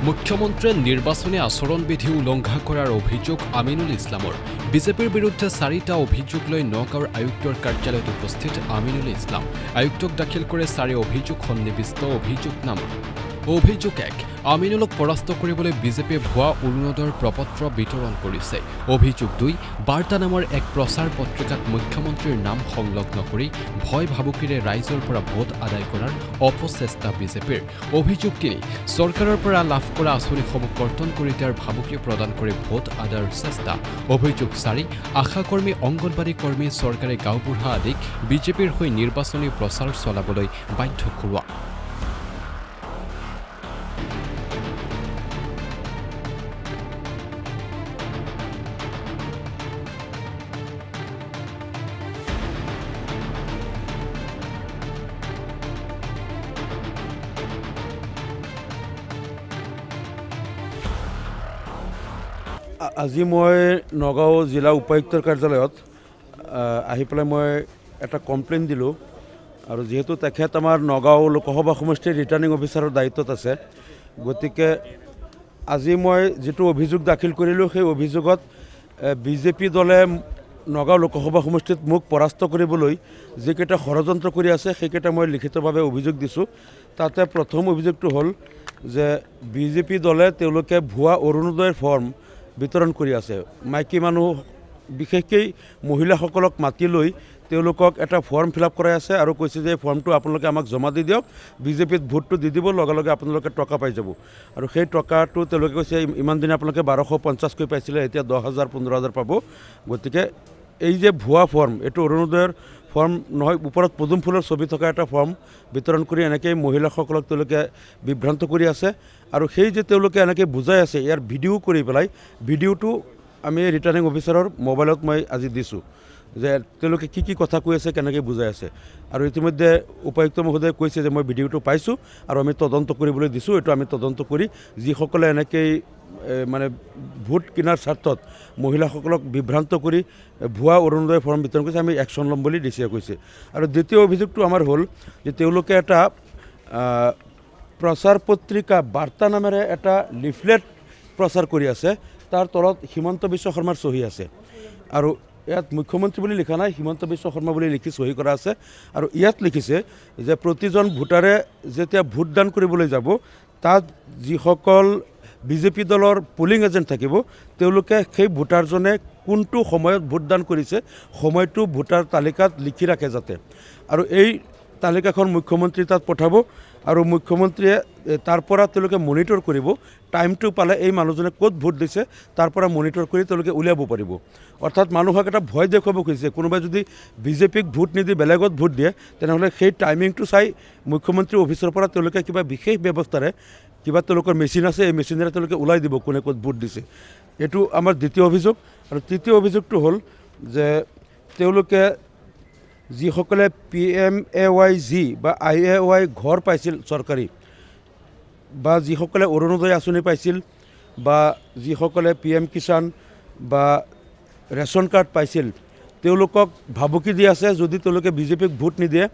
মুখ্যমন্ত্ৰীয়ে নিৰ্বাচনী আচৰণবিধি উলংঘা কৰাৰ অভিযোগ আমিনুল ইছলামৰ। বিজেপিৰ বিৰুদ্ধে 4টা অভিযোগ লৈ নগাঁৱৰ আয়ুক্তৰ কাৰ্যালয়ত উপস্থিত আমিনুল ইছলাম। আয়ুক্তক দাখিল কৰে 4 অভিযোগ সন্নিৱিষ্ট অভিযোগনামা। অভিযোগ 1, আমিনুলক পৰাস্ত কৰিবলৈ বিজেপিয়ে ভুৱা অৰুণোদয়ৰ প্ৰপত্ৰ বিতৰণ কৰিছে। অভিযোগ 2, বাৰ্তা নামৰ এক প্ৰচাৰ পত্ৰিকাত মুখ্যমন্ত্ৰীৰ নাম সংলগ্ন কৰি ভয় ভাবুকিৰে ৰাইজৰ পৰা ভোট আদায় কৰাৰ অপচেষ্টা বিজেপিৰ। অভিযোগ 3, চৰকাৰৰ পৰা লাভ কৰা আঁচনিসমূহ কৰ্তন কৰি দিয়াৰ ভাবুকি প্ৰদান কৰি ভোট আদায়ৰ চেষ্টা। অভিযোগ 4, আশাকৰ্মী, অংগনবাড়ী কৰ্মী, চৰকাৰী গাঁওবুঢ়া আদিক বিজেপিৰ হৈ নিৰ্বাচনী প্ৰচাৰ চলাবলৈ বাধ্য কৰোৱা। আজি মই নগাঁও জিলা উপায়ুক্তৰ কাৰ্যালয়ত আহি পেলাই মই এটা কমপ্লেইন দিলোঁ আৰু যেহেতু তেখেত আমাৰ নগাঁও লোকসভা সমষ্টিৰ ৰিটাৰ্ণিং অফিচাৰৰ দায়িত্বত আছে, গতিকে আজি মই যিটো অভিযোগ দাখিল কৰিলোঁ সেই অভিযোগত বিজেপি দলে নগাঁও লোকসভা সমষ্টিত মোক পৰাস্ত কৰিবলৈ যিকেইটা ষড়যন্ত্ৰ কৰি আছে সেইকেইটা মই লিখিতভাৱে অভিযোগ দিছোঁ। তাতে প্ৰথম অভিযোগটো হ'ল যে বিজেপি দলে তেওঁলোকে ভুৱা অৰুণোদয়ৰ ফৰ্ম বিতৰণ কৰি আছে। মাইকী মানুহ বিশেষকৈ মহিলাসকলক মাতি লৈ তেওঁলোকক এটা ফৰ্ম ফিল আপ কৰাই আছে আৰু কৈছে যে এই ফৰ্মটো আপোনালোকে আমাক জমা দি দিয়ক, বিজেপিত ভোটটো দি দিব, লগে লগে আপোনালোকে টকা পাই যাব। আৰু সেই টকাটো তেওঁলোকে কৈছে ইমান দিনে আপোনালোকে 1250কৈ পাইছিলে, এতিয়া 10,000 15,000 পাব। গতিকে এই যে ভুৱা ফৰ্ম, এইটো অৰুণোদয়ৰ ফৰ্ম নহয়, ওপৰত পদুম ফুলৰ ছবি থকা এটা ফৰ্ম বিতৰণ কৰি এনেকৈ মহিলাসকলক তেওঁলোকে বিভ্ৰান্ত কৰি আছে। আৰু সেই যে তেওঁলোকে এনেকৈ বুজাই আছে, ইয়াৰ ভিডিঅ' কৰি পেলাই ভিডিঅ'টো আমি ৰিটাৰ্ণিং অফিচাৰৰ মোবাইলত মই আজি দিছোঁ যে তেওঁলোকে কি কি কথা কৈ আছে, কেনেকৈ বুজাই আছে। আৰু ইতিমধ্যে উপায়ুক্ত মহোদয়ে কৈছে যে মই ভিডিঅ'টো পাইছোঁ আৰু আমি তদন্ত কৰিবলৈ দিছোঁ। এইটো আমি তদন্ত কৰি যিসকলে এনেকৈ মানে ভোট কিনাৰ স্বাৰ্থত মহিলাসকলক বিভ্ৰান্ত কৰি ভুৱা অৰুণোদয় ফৰ্ম বিতৰণ কৰিছে, আমি একশ্যন ল'ম বুলি ডিচিয়ে কৈছে। আৰু দ্বিতীয় অভিযোগটো আমাৰ হ'ল যে তেওঁলোকে এটা প্ৰচাৰ পত্ৰিকা বাৰ্তা নামেৰে এটা লিফলেট প্ৰচাৰ কৰি আছে, তাৰ তলত হিমন্ত বিশ্ব শৰ্মাৰ চহী আছে। আৰু ইয়াত মুখ্যমন্ত্ৰী বুলি লিখা নাই, হিমন্ত বিশ্ব শৰ্মা বুলি লিখি চহী কৰা আছে। আৰু ইয়াত লিখিছে যে প্ৰতিজন ভোটাৰে যেতিয়া ভোটদান কৰিবলৈ যাব, তাত যিসকল বিজেপি দলৰ পলিং এজেণ্ট থাকিব, তেওঁলোকে সেই ভোটাৰজনে কোনটো সময়ত ভোটদান কৰিছে সময়টো ভোটাৰ তালিকাত লিখি ৰাখে যাতে। আৰু এই তালিকাখন মুখ্যমন্ত্ৰী তাত পঠাব আৰু মুখ্যমন্ত্ৰীয়ে তাৰ পৰা তেওঁলোকে মনিটৰ কৰিব। টাইমটো পালে এই মানুহজনে ক'ত ভোট দিছে তাৰ পৰা মনিটৰ কৰি তেওঁলোকে উলিয়াব পাৰিব। অৰ্থাৎ মানুহক এটা ভয় দেখুৱাব খুজিছে, কোনোবাই যদি বিজেপিক ভোট নিদি বেলেগত ভোট দিয়ে তেনেহ'লে সেই টাইমিংটো চাই মুখ্যমন্ত্ৰীৰ অফিচৰ পৰা তেওঁলোকে কিবা বিশেষ ব্যৱস্থাৰে, কিবা তেওঁলোকৰ মেচিন আছে, এই মেচিনেৰে তেওঁলোকে ওলাই দিব কোনে ক'ত ভোট দিছে। এইটো আমাৰ দ্বিতীয় অভিযোগ। আৰু তৃতীয় অভিযোগটো হ'ল যে তেওঁলোকে যিসকলে PMAYG বা IAY ঘৰ পাইছিল চৰকাৰী, বা যিসকলে অৰুণোদয় আঁচনি পাইছিল, বা যিসকলে PM কিষাণ বা ৰেচন কাৰ্ড পাইছিল, তেওঁলোকক ভাবুকি দি আছে যদি তেওঁলোকে বিজেপিক ভোট নিদিয়ে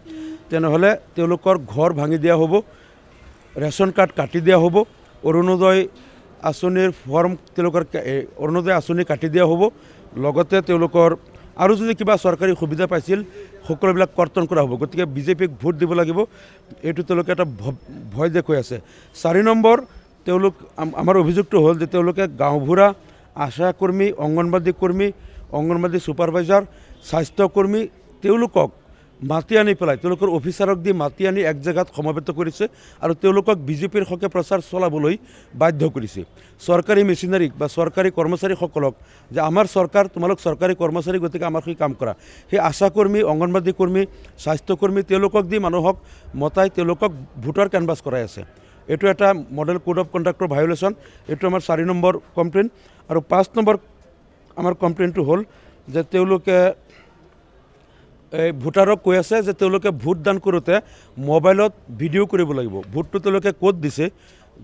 তেনেহ'লে তেওঁলোকৰ ঘৰ ভাঙি দিয়া হ'ব, ৰেচন কাৰ্ড কাটি দিয়া হ'ব, অৰুণোদয় আঁচনিৰ ফৰ্ম তেওঁলোকৰ অৰুণোদয় আঁচনি কাটি দিয়া হ'ব, লগতে তেওঁলোকৰ আৰু যদি কিবা চৰকাৰী সুবিধা পাইছিল সকলোবিলাক কৰ্তন কৰা হ'ব। গতিকে বিজেপিক ভোট দিব লাগিব, এইটো তেওঁলোকে এটা ভয় দেখুৱাই আছে। 4 নম্বৰ, তেওঁলোক আমাৰ অভিযোগটো হ'ল যে তেওঁলোকে গাঁওবুঢ়া, আশাকৰ্মী, অংগনবাদী কৰ্মী, অংগনবাদী ছুপাৰভাইজাৰ, স্বাস্থ্যকৰ্মী, তেওঁলোকক মাতি আনি পেলাই তেওঁলোকৰ অফিচাৰক দি মাতি আনি এক জেগাত সমবেত কৰিছে আৰু তেওঁলোকক বিজেপিৰ হকে প্ৰচাৰ চলাবলৈ বাধ্য কৰিছে। চৰকাৰী মেচিনাৰীক বা চৰকাৰী কৰ্মচাৰীসকলক যে আমাৰ চৰকাৰ, তোমালোক চৰকাৰী কৰ্মচাৰী, গতিকে আমাৰ সেই কাম কৰা। সেই আশাকৰ্মী, অংগনবাদী কৰ্মী, স্বাস্থ্যকৰ্মী তেওঁলোকক দি মানুহক মতাই তেওঁলোকক ভোটাৰ কেনভাছ কৰাই আছে। এইটো এটা মডেল কোড অফ কণ্ডাক্টৰ ভায়োলেশ্যন। এইটো আমাৰ 4 নম্বৰ কমপ্লেইন। আৰু 5 নম্বৰ আমাৰ কমপ্লেইনটো হ'ল যে তেওঁলোকে ভোটাৰক কৈ আছে যে তেওঁলোকে ভোটদান কৰোঁতে মোবাইলত ভিডিঅ' কৰিব লাগিব। ভোটটো তেওঁলোকে ক'ত দিছে,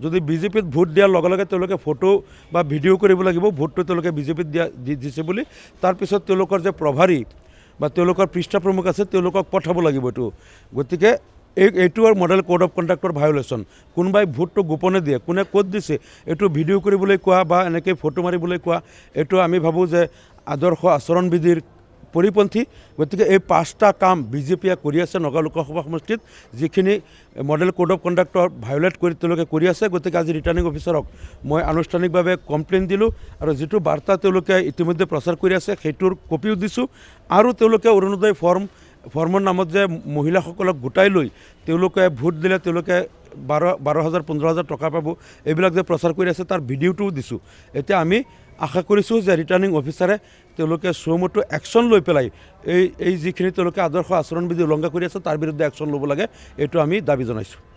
যদি বিজেপিত ভোট দিয়াৰ লগে লগে তেওঁলোকে ফটো বা ভিডিঅ' কৰিব লাগিব ভোটটো তেওঁলোকে বিজেপিত দিছে বুলি। তাৰপিছত তেওঁলোকৰ যে প্ৰভাৰী বা তেওঁলোকৰ পৃষ্ঠা প্ৰমুখ আছে তেওঁলোকক পঠাব লাগিব এইটো। গতিকে এইটো আৰু মডেল কোড অফ কণ্ডাক্টৰ ভায়োলেশ্যন। কোনোবাই ভোটটো গোপনে দিয়ে, কোনে ক'ত দিছে এইটো ভিডিঅ' কৰিবলৈ কোৱা বা এনেকৈ ফটো মাৰিবলৈ কোৱা, এইটো আমি ভাবোঁ যে আদৰ্শ আচৰণবিধিৰ পৰিপন্থী। গতিকে এই 5টা কাম বিজেপিয়ে কৰি আছে নগাঁও লোকসভা সমষ্টিত, যিখিনি model code of conduct violate কৰি তেওঁলোকে কৰি আছে। গতিকে আজি ৰিটাৰ্ণিং অফিচাৰক মই আনুষ্ঠানিকভাৱে কমপ্লেইন দিলোঁ, আৰু যিটো বাৰ্তা তেওঁলোকে ইতিমধ্যে প্ৰচাৰ কৰি আছে সেইটোৰ কপিও দিছোঁ। আৰু তেওঁলোকে অৰুণোদয় ফৰ্মৰ নামত যে মহিলাসকলক গোটাই লৈ তেওঁলোকে ভোট দিলে তেওঁলোকে 12,000 15,000 টকা পাব, এইবিলাক যে প্ৰচাৰ কৰি আছে তাৰ ভিডিঅ'টোও দিছোঁ। এতিয়া আমি আশা কৰিছোঁ যে ৰিটাৰ্ণিং অফিচাৰে তেওঁলোকে চমুটো একশ্যন লৈ পেলাই এই যিখিনি তেওঁলোকে আদৰ্শ আচৰণবিধি উলংঘা কৰি আছে তাৰ বিৰুদ্ধে একশ্যন ল'ব লাগে, এইটো আমি দাবী জনাইছোঁ।